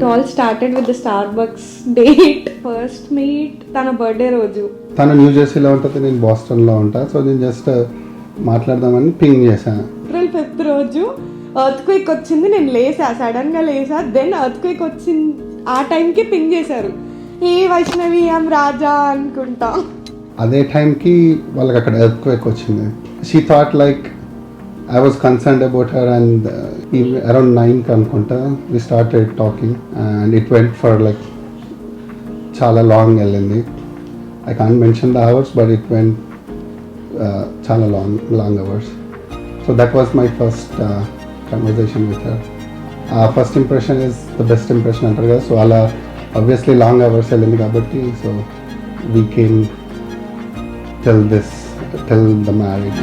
It all started with the Starbucks date. First meet తన birthday రోజు. తను new జెర్సీలో ఉంటుంది, నేను బాస్టన్లో ఉంటా. సో నేను జస్ట్ మాట్లాడదామని పింగ్ చేశాను. ఏప్రిల్ 5th రోజు ఎర్త్క్వేక్ వచ్చింది, నేను లేసా, సడన్గా లేసా. దెన్ ఎర్త్క్వేక్ వచ్చింది, ఆ టైంకి పింగ్ చేశారు, ఏ వైష్ణవి ఐమ్ రాజా అనుకుంటా. అదే టైంకి వాళ్ళకి అక్కడ ఎర్త్క్వేక్ వచ్చింది. She thought like I was concerned about her, and around 9 అనుకుంటా we started talking and it went for like చాలా లాంగ్ వెళ్ళింది. I can't mention the hours but it went చాలా long hours. So that was my first conversation with her. First impression is the best impression అంటారు కదా. So అలా obviously long hours వెళ్ళింది కాబట్టి so we came till the marriage.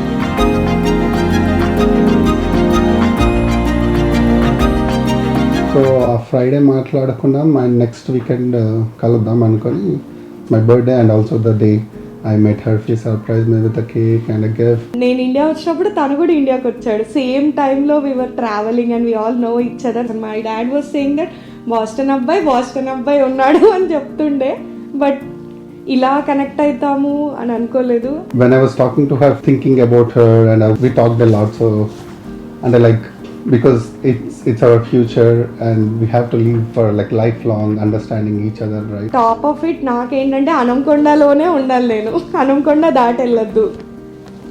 So ఆ Friday మాట్లాడకుండా my next weekend కలుద్దాం అనుకొని my birthday and also the day I met her, she surprise me with a cake and a gift. నేను India వచ్చినప్పుడు తను కూడా ఇండియాకి వచ్చాడు. సేమ్ టైంలో we were travelling and we all know each other. My dad was saying that Boston అబ్బాయి ఉన్నాడు అని చెప్తుండే, బట్ ఇలా కనెక్ట్ అవుతాము అని అనుకోలేదు. When I was talking to her, thinking about her and we talked a lot. So and like because it's our future and we have to live for like lifelong understanding each other, right? Top of it నాకేంటంటే హనంకొండలోనే ఉండాలి, నేను హనంకొండ దాటి వెళ్ళొద్దు.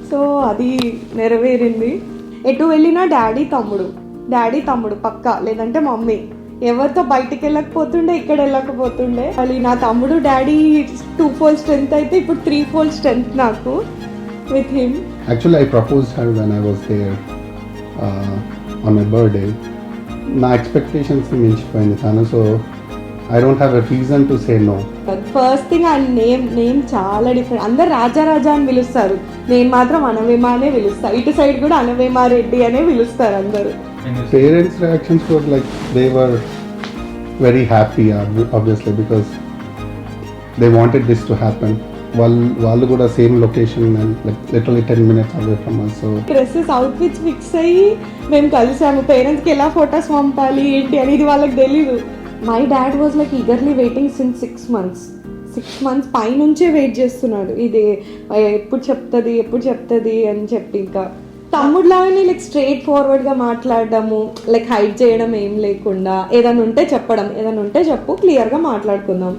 So అది నెరవేరింది. ఎటు వెళ్ళినా daddy తమ్ముడు పక్కా, లేదంటే మమ్మీ. ఎవరితో బయటికి వెళ్ళకపోతుండే, ఇక్కడ వెళ్ళకపోతుండే. మళ్ళీ నా తమ్ముడు డాడీ 2-fold strength అయితే ఇప్పుడు 3-fold strength నాకు with him. Actually I proposed her when I was there on my birthday. నా ఎక్స్పెక్టేషన్స్ మించిపోయింది తను. So I don't have a reason to say no. First thing ఆ నేమ్ చాలా different. అందరు రాజా అని పిలుస్తారు, నేను మాత్రం అనవేమ అనే పిలుస్తా. ఇటు సైడ్ కూడా అనవేమ రెడ్డి అనే పిలుస్తారు అందరు. Parents reactions were like they were very happy obviously because they wanted this to happen. వాళ్ళు కూడా same location like literally 10 minutes away from us. So dresses outfits fix అయ్యి మేము కలిసాము. పేరెంట్స్కి ఎలా ఫొటోస్ పంపాలి ఏంటి అనేది వాళ్ళకి తెలీదు. My dad was like eagerly waiting since 6 months పైనుంచే వెయిట్ చేస్తున్నాడు. ఇది ఎప్పుడు చెప్తుంది అని చెప్పి. ఇంకా తమ్ముడులాగానే లైక్ స్ట్రైట్ ఫార్వర్డ్గా మాట్లాడడము, లైక్ హైడ్ చేయడం ఏం లేకుండా, ఏదైనా ఉంటే చెప్పడం, ఏదైనా ఉంటే చెప్పు, క్లియర్గా మాట్లాడుకుందాం.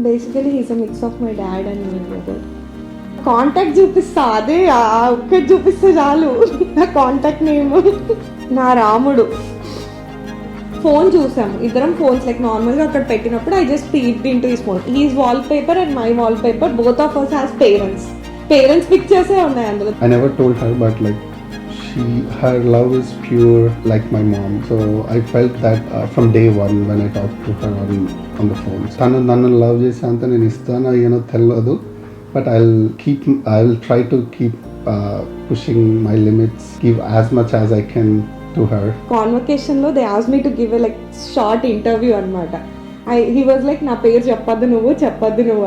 Basically he's a mix of my dad and my brother. Contact చూపిస్తా, అదే ఒక్కటి చూపిస్తే చాలు. నా కాంటాక్ట్ నేమ్ నా రాముడు. ఫోన్ చూసాము ఇద్దరం, ఫోన్స్ లైక్ నార్మల్గా అక్కడ పెట్టినప్పుడు I just peeked into his phone. His wallpaper and my wallpaper, both of us has parents పిక్చర్సే ఉన్నాయి అందులో. I never told her but like her love is pure like my mom. So I felt that from day one when I talked to her on the phone. నన్ను love చేసే అంత నేను ఇస్తాను అయ్యనో తెలియదు, but I'll try to keep pushing my limits, give as much as I can to her. Convocation lo they asked me to give a like short interview anamata. He was like నా పేరు చెప్పొద్దు నువ్వు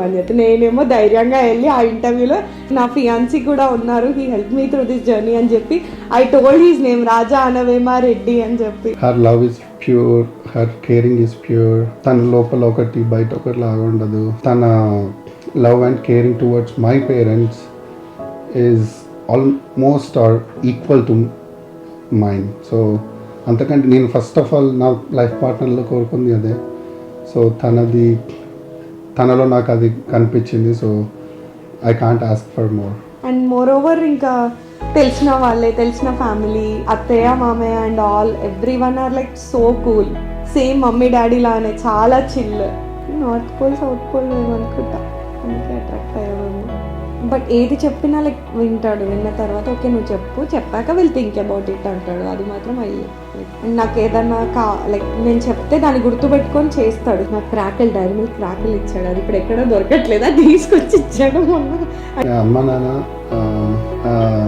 అని చెప్పి. నేనేమో ధైర్యంగా వెళ్ళి ఆ ఇంటర్వ్యూలో నా ఫియాన్సీ కూడా ఉన్నారు, he help me through this journey అని చెప్పి I told his name Raja Anavema Reddy అని చెప్పి. Her love is pure, her caring is pure. తన లోపల ఒకటి బయట ఒకటి లాగా ఉండదు. తన love and caring towards my parents is almost or equal to mine. So అంతకంటే నేను ఫస్ట్ ఆఫ్ ఆల్ నా లైఫ్ పార్ట్నర్లో కోరుకుంది అదే. సో తనలో నాకు అది కనిపించింది. So I can't ask for more. And moreover ఇంకా తెలిసిన ఫ్యామిలీ, అత్తయ్య మామయ్య and all everyone are like so cool. Same mummy daddy లానే చాలా chill. North pole south pole ఏమనుకుంటా, అందుకే అట్రాక్ట్ అయ్యాము. బట్ ఏది చెప్పినా లైక్ వింటాడు. విన్న తర్వాత ఓకే నువ్వు చెప్పాక విల్ థింక్ అబౌట్ ఇట్ అంటాడు. అది మాత్రం అయ్యి నాకు ఏదన్నా లైక్ నేను చెప్తే దాన్ని గుర్తుపెట్టుకొని చేస్తాడు. నాకు డైరీ మిల్క్ క్రాకిల్ ఇచ్చాడు, అది ఇప్పుడు ఎక్కడో దొరకట్లేదు, అది తీసుకొచ్చి ఇచ్చాడు మొన్న. అమ్మ నాన్న,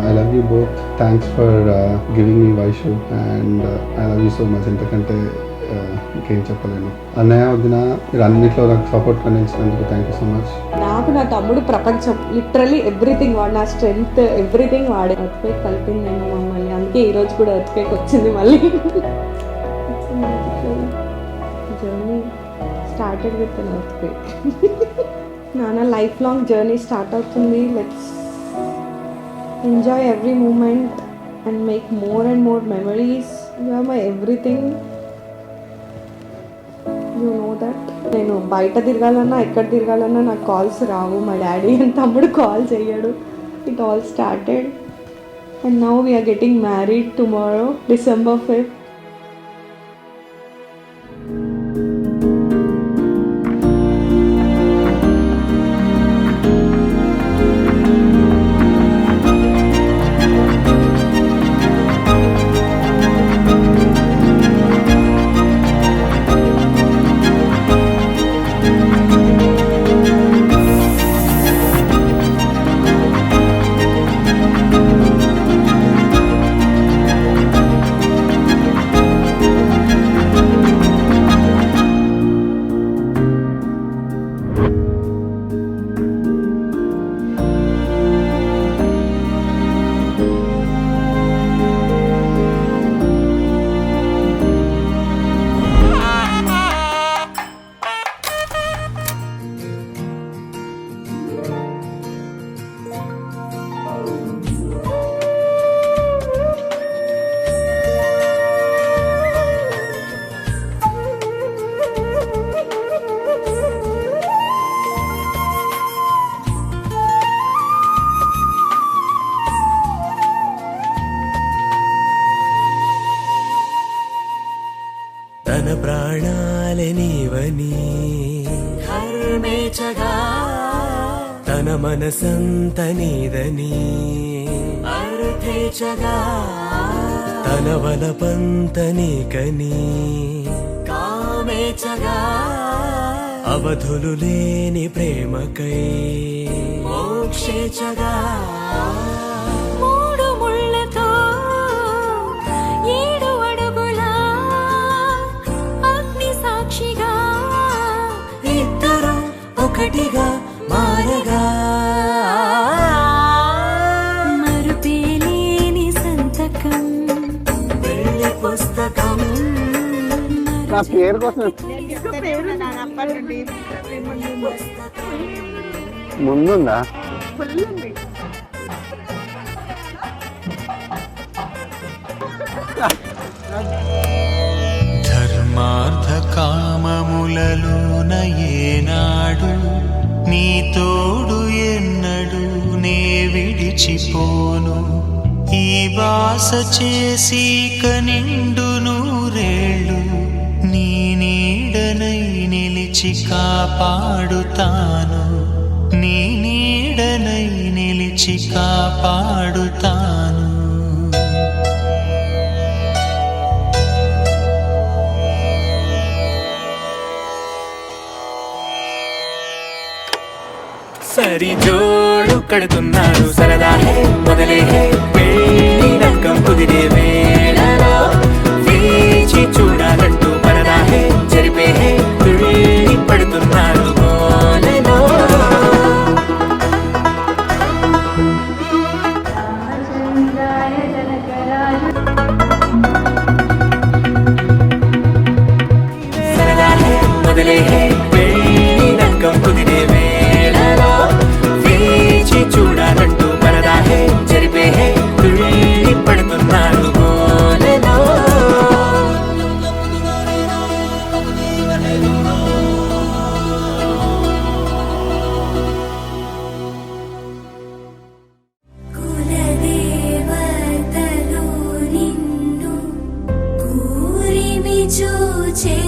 I love you both. Thanks for giving me Vaishu and I love you so much. ఎందుకంటే ఇంకేం చెప్పలేను. అన్నయ్య వదిన మీరు అన్నిట్లో నాకు సపోర్ట్ అందించినందుకు థ్యాంక్ యూ సో మచ్. నాకు నా తమ్ముడు ప్రపంచం, లిటరలీ ఎవ్రీథింగ్ వాడు, నా స్ట్రెంగ్త్ ఎవ్రీథింగ్ వాడే. ఎర్త్క్వేక్ కలిపింది నేను మమ్మల్ని, అందుకే ఈరోజు కూడా ఎర్త్క్వేక్ వచ్చింది మళ్ళీ. Journey started with an earthquake. Nana lifelong journey start అవుతుంది. Let's enjoy every moment and make more and more memories. You are my everything. You know that. నేను బయట తిరగాలన్నా ఎక్కడ తిరగాలన్నా నాకు కాల్స్ రావు. మా డాడీ అండ్ తమ్ముడు కాల్ చేయడు. It all started and now we are getting married tomorrow, December 5th. తన ప్రాణాలే నీవని హర్మేచగా తన మనసంత నీదని అర్థేచగా తన వలపంత నీకని కామేచగా అవధులు లేని ప్రేమకై మోక్షేచగా ఒకటిగా మారగా మరుపేలేని సంతకం వెళ్ళి పుస్తకం నా పేరు కోసం ముందుందా ధర్మార్థ కామములలోన ఏనాడు నీ తోడు ఎన్నడు నే విడిచిపోను ఈ బాస చేసి కనిండు నూరేళ్ళు నీ నీడనై నిలిచి కాపాడుతాను నీ నీడనై నిలిచి కాపాడుతాను సరి జోడు కడుతున్నారు సరదా హే మొదలే హే పెళ్లి రకం కుదిరే వేళలో వీచి చూడాలంటూ పరదా హే జరిపే హే తుళ్ళి పడుతున్నారు గోలలో సరదా హే మొదలే హే పెళ్లి రకం కుదిరే చూడాలంటూ పరదా హే జరిపే హే తుళ్ళి పడుతున్నారు గోలలో కులదేవతలు నిన్ను కూరిమి చూచే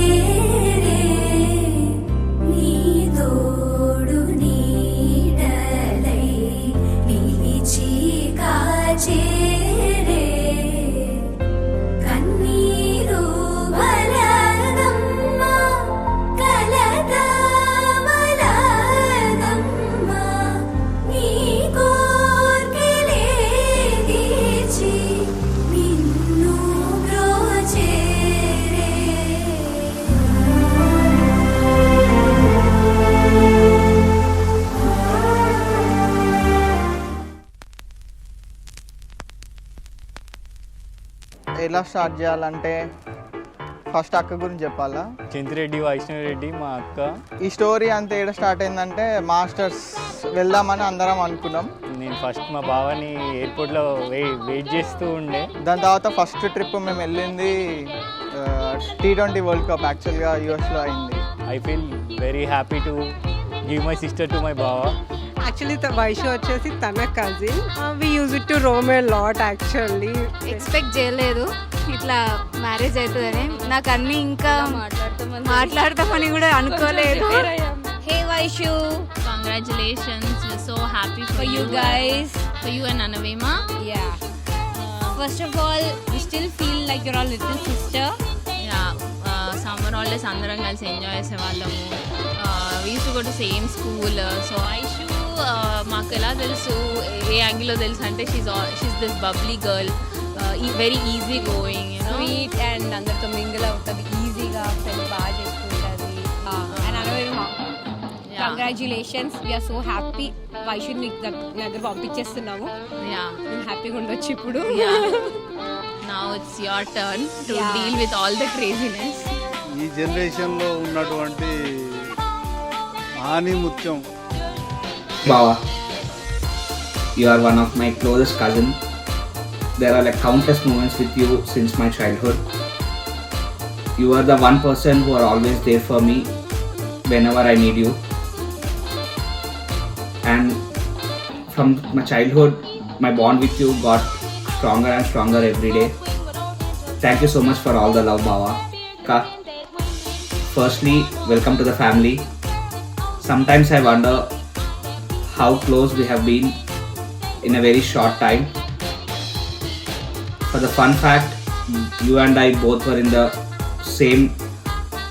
ఎలా స్టార్ట్ చేయాలంటే ఫస్ట్ అక్క గురించి చెప్పాలా? చింతిరెడ్డి వైష్ణవిరెడ్డి మా అక్క. ఈ స్టోరీ అంతా ఏడ స్టార్ట్ అయిందంటే మాస్టర్స్ వెళ్దామని అందరం అనుకున్నాం. నేను ఫస్ట్ మా బావని ఎయిర్పోర్ట్లో వెయిట్ చేస్తూ ఉండే. దాని తర్వాత ఫస్ట్ ట్రిప్ మేము వెళ్ళింది T20 వరల్డ్ కప్ యాక్చువల్గా యూఎస్లో అయింది. I feel very happy to give my sister to my బావ. యాక్చువల్లీ వైషు వచ్చేసి తన కజిన్. We use it to roam a lot actually. Expect చేయలేదు ఇట్లా మ్యారేజ్ అవుతుందని. నాకు అన్ని ఇంకా మాట్లాడతామని కూడా అనుకోలేదు. Hey Vaishu, congratulations, so happy for you guys, for you and Anavema. Ya, first of all we still feel like your all little sister. Ya, summer holidays అందరం కలిసి ఎంజాయ్ చేసేవాళ్ళము. We used to go to same school. So Vaishu మాకు ఎలా తెలుసు, ఏ యాంగిల్లో తెలుసు అంటే she's this bubbly girl, very easy going, sweet and అందరితో మింగిల్ అవుతుంది, ఈజీగా ఫ్రెండ్ బాగా చేసుకుంటుంది. And Anavema, congratulations, we are so happy. వైషుని నీకు దగ్గర పంపించేస్తున్నాము. నేను హ్యాపీగా ఉండొచ్చు ఇప్పుడు. Now it's your turn to deal with all the craziness. ఈ జనరేషన్లో ఉన్నటువంటి హాని ముత్యం. Baba, you are one of my closest cousin. There are like countless moments with you since my childhood. You are the one person who are always there for me whenever I need you. And from my childhood, my bond with you got stronger and stronger every day. Thank you so much for all the love, Baba. Ka, firstly, welcome to the family. Sometimes I wonder how close we have been in a very short time. For the fun fact, you and I both were in the same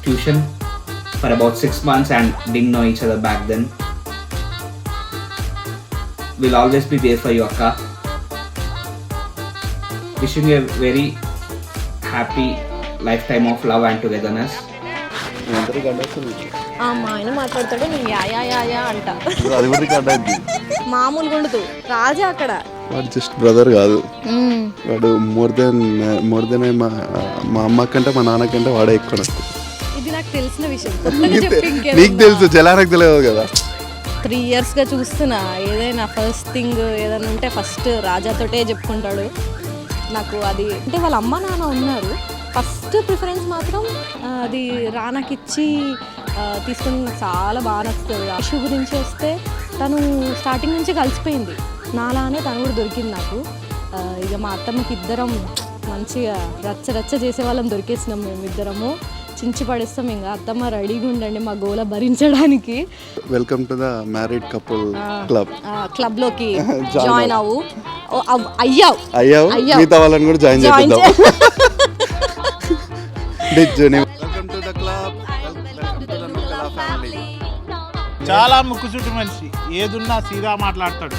tuition for about 6 months and didn't know each other back then. We'll always be there for you, Akka. Wishing you a very happy lifetime of love and togetherness. మా ఆయన మాట్లాడతాడు, నేను yeah yeah yeah yeah అంట. అది కూడా record అయింది. మామూలుగా ఉండదు రాజా అక్కడ. వాడు జస్ట్ బ్రదర్ కాదు, వాడు మోర్ దెన్ మా అమ్మ కంటే మా నాన్న కంటే వాడే ఎక్కువ. ఇది నాకు తెలిసిన విషయం. నీకు తెలుసు, జలానికి తెలియదు కదా. 3 yearsగా చూస్తున్నా. ఏదైనా ఫస్ట్ థింగ్ ఏదైనా ఉంటే ఫస్ట్ రాజాతోటే చెప్పుకుంటాడు. నాకు అది అంటే వాళ్ళ అమ్మ నాన్న ఉన్నారు, ఫస్ట్ ప్రిఫరెన్స్ మాత్రం అది రానాకిచ్చి తీసుకుని నాకు చాలా బాగా నచ్చుతుంది. ఇష్యూ గురించి వస్తే తను స్టార్టింగ్ నుంచి కలిసిపోయింది నాలానే, తను కూడా దొరికింది నాకు. ఇక మా అత్తమ్మకి ఇద్దరం మంచిగా రచ్చ చేసేవాళ్ళం దొరికేసినాం మేమిద్దరము. చించి పడేస్తాం. ఇంకా అత్తమ్మ రెడీగా ఉండండి మా గోల భరించడానికి. Welcome to the married couple club లోకి జాయిన్ అవ్వు. అయ్యావు మిగతా వాళ్ళని కూడా జాయిన్ చేద్దాం. చాలా ముక్కుచుట్టు మనిషి, ఏదున్నా సీదా మాట్లాడతాడు.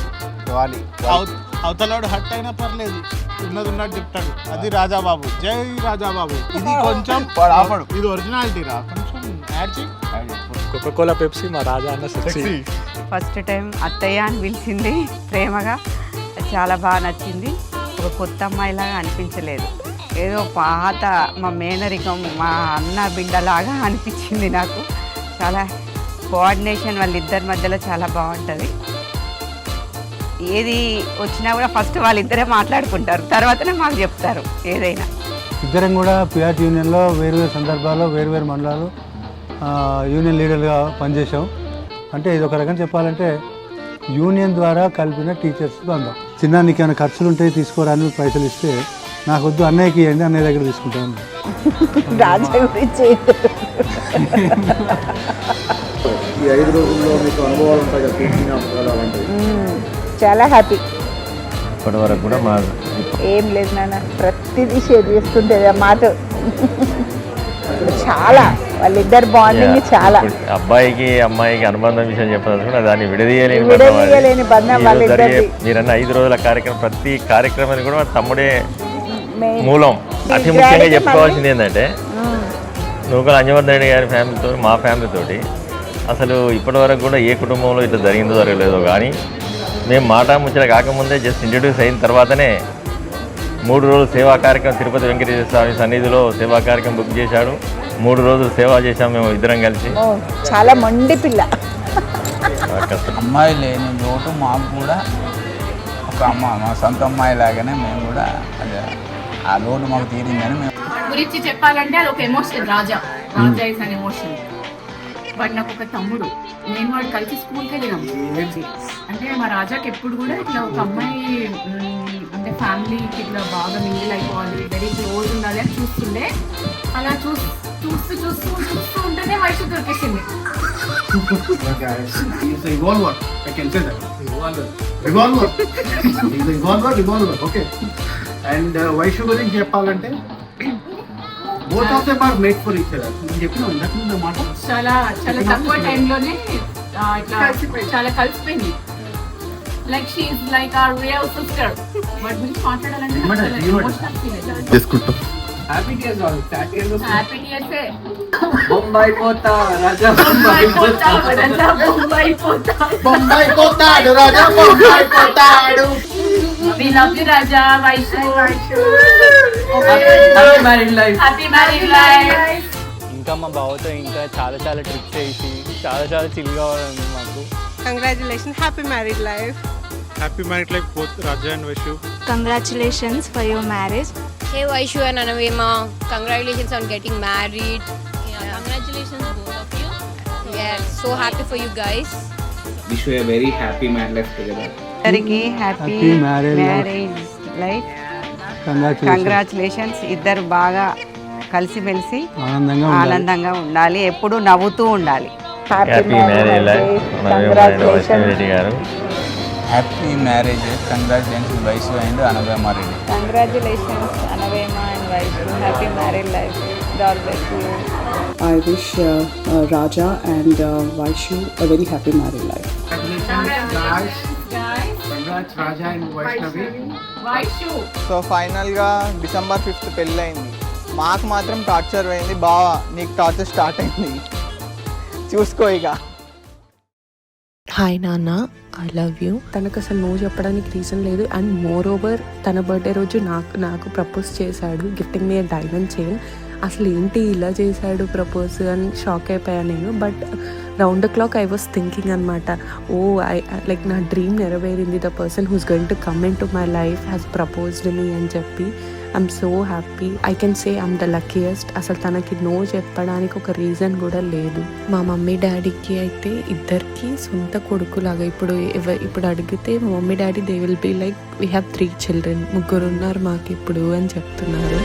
అవతలాడు హట్ అయినా పర్లేదు, ఉన్నది ఉన్నట్టు చెప్తాడు. అది రాజాబాబు, జై రాజాబాబు. ఇది కొంచెం ఇది ఒరిజినాలిటీ రా, కొంచెం యాడ్ చేయి. కోకోకోలా పెప్సీ మా రాజా అన్న సెక్సీ. ఫస్ట్ టైం అత్తయ్య అని పిలిచింది ప్రేమగా, చాలా బాగా నచ్చింది. ఒక కొత్త అమ్మాయిలాగా అనిపించలేదు, ఏదో పాత మా మేనరికం మా అన్న బిడ్డలాగా అనిపించింది నాకు. చాలా కోఆర్డినేషన్ వాళ్ళిద్దరి మధ్యలో చాలా బాగుంటుంది. ఏది వచ్చినా కూడా ఫస్ట్ వాళ్ళిద్దరే మాట్లాడుకుంటారు, తర్వాతనే మాకు చెప్తారు ఏదైనా. ఇద్దరం కూడా పిఆర్టీ యూనియన్లో వేరువేరు సందర్భాల్లో వేరువేరు మండలాలు యూనియన్ లీడర్గా పనిచేసాం. అంటే ఇది ఒక రకంగా చెప్పాలంటే యూనియన్ ద్వారా కలిపిన టీచర్స్ బంధం. చిన్న నీకు ఏమైనా ఖర్చులు ఉంటే తీసుకోరాని పైసలు ఇస్తే నాకు వద్దు, అన్నయ్యకి ఇవ్వండి, అన్నయ్య దగ్గర తీసుకుంటాను. ఈ 5 రోజుల్లో మీకు అనుభవాలు ఉంటాయి కదా, టీచింగ్ అలాంటివి? చాలా హ్యాపీ. ఇప్పటి వరకు కూడా మా ఏం లేదు నాన్న, ప్రతిదీ షేర్ చేసుకుంటే మాతో చాలా వాళ్ళిద్దరు బాండింగ్ చాలా. అబ్బాయికి అమ్మాయికి అనుబంధం విషయం చెప్పదలుచుకున్నా దాన్ని విడదీయలేని బంధం వాళ్ళిద్దరిది. మీరన్న 5 రోజుల కార్యక్రమం, ప్రతి కార్యక్రమానికి కూడా మా తమ్ముడే మూలం. అతి ముఖ్యంగా చెప్పుకోవాల్సింది ఏంటంటే నూకల అంజవర్ధన్ గారి ఫ్యామిలీతో మా ఫ్యామిలీతోటి అసలు ఇప్పటి వరకు కూడా ఏ కుటుంబంలో ఇట్లా జరిగిందో జరగలేదో కానీ మేము మాట ముచ్చట కాకముందే జస్ట్ ఇంట్రడ్యూస్ అయిన తర్వాతనే 3 రోజులు సేవా కార్యక్రమం తిరుపతి వెంకటేశ్వర స్వామి సన్నిధిలో సేవా కార్యక్రమం బుక్ చేశాడు. 3 రోజులు సేవ చేశాం మేము ఇద్దరం కలిసి. చాలా మొండి పిల్ల. అమ్మాయి లేని లోటు మాకు కూడా ఒక అమ్మ, మా సొంత అమ్మాయి లాగానే మేము కూడా అదే ఆ లోటు మాకు తీరిందని మేము గురించి చెప్పాలంటే అది ఒక emotion. Raja is an emotion. వాడు నాకు ఒక తమ్ముడు, నేను వాడు కలిసి స్కూల్కి వెళ్ళినాం. అంటే మా రాజాకి ఎప్పుడు కూడా ఇట్లా ఒక అమ్మాయి అంటే ఫ్యామిలీకి ఇట్లా బాగా మింగిల్ అయిపోవాలి, వెరీ క్లోజ్ ఉండాలి అని చూస్తుండే. అలా చూస్తూ ఉంటేనే వయసు దొరికేసింది. అండ్ వైషు గురించి చెప్పాలంటే both of them are made for each other. నేను చెప్పిన ఇంతకుముందు మాట చాలా తక్కువ టైంలోనే ఇట్లా చాలా కలిసిపోయింది. Like she is like our real sister. వాటి గురించి మాట్లాడాలంటే చేసుకుంటాం. Happy days all happy days. Bombay పోతా రాజా, బొంబాయి పోతా రాజా, బొంబాయి పోతా, బొంబాయి పోతాడు రాజా, బొంబాయి పోతాడు. We love you Raja, Vaishu. Happy married life. Happy married life. ఇంకా మా బావతో ఇంకా చాలా ట్రిప్స్ వేసి చాలా చిల్గా ఉంది మాకు. Congratulation, happy married life. Happy married life both Raja and Vaishu. Congratulations for your marriage. Hey Vaishu and Anavema, congratulations on getting married. Congratulations both of you. Yeah, so happy for you guys. Wish you a very happy married life together. అందరికి happy marriage life. Congratulations. ఇద్దరు బాగా కలిసిమెలిసి ఆనందంగా ఉండాలి, ఎప్పుడు నవ్వుతూ ఉండాలి. Happy marriage life Vaishnavi garu. Happy marriage. Congratulations Vaishu and Anavema Reddy. Congratulations Anavema and Vaishu. Happy marriage life. God bless you. I wish Raja and Vaishu a very happy married life. Congratulations guys. Congrats Raja and Vaishnavi. Vaishu. So ఫైనల్గా December 5th పెళ్ళయింది. మాకు మాత్రం torture అయింది. బావా నీకు torture start అయింది, చూసుకో ఇక. హాయ్ నాన్న, ఐ లవ్ యూ. తనకు అసలు నో చెప్పడానికి రీజన్ లేదు. అండ్ మోర్ ఓవర్ తన బర్త్డే రోజు నాకు ప్రపోజ్ చేశాడు, గిఫ్టింగ్ మీ డైమండ్ చైన్. అసలు ఏంటి ఇలా చేశాడు ప్రపోజ్ అని షాక్ అయిపోయాను నేను. But round the clock I was thinking అనమాట, ఓ ఐ లైక్ నా డ్రీమ్ నెరవేరింది. The person who's going to come into my life has proposed me అని చెప్పి I'm so happy. I can say I'm the luckiest. అసలు తనకి no చెప్పడానికి ఒక reason కూడా లేదు. మా మమ్మీ డాడీకి అయితే ఇద్దరికి సొంత కొడుకులాగా. ఇప్పుడు అడిగితే మా mummy daddy they will be like we have 3 children. 3 ఉన్నారు మాకు ఇప్పుడు అని చెప్తున్నారు.